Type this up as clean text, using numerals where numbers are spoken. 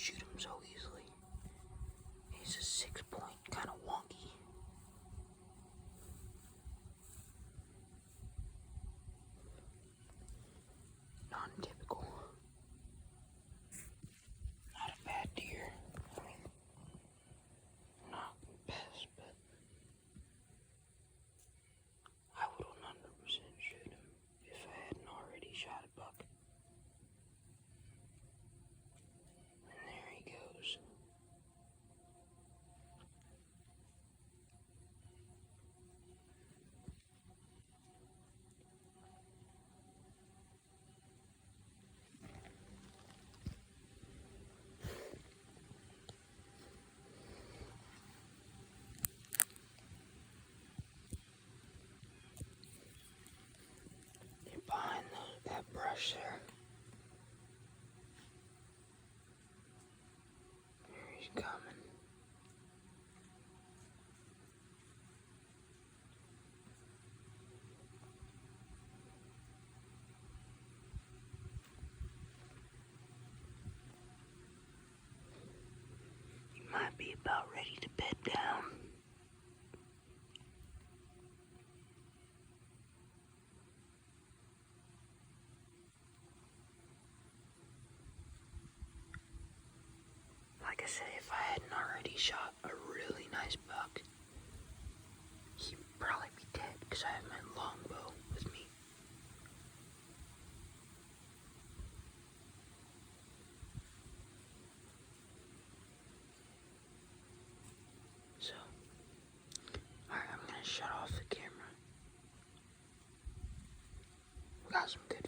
shoot him so easily. He's a 6-point, kind of wonky. Non-typical. Not a bad deer. I mean, not the best, but I would 100% shoot him if I hadn't already shot a buck. And there he goes. They're behind that brush there. There he's coming. He might be about ready to bed down. Like I said, if I hadn't already shot a really nice buck, he'd probably be dead because I have my longbow with me. So, alright, I'm gonna shut off the camera. We got some good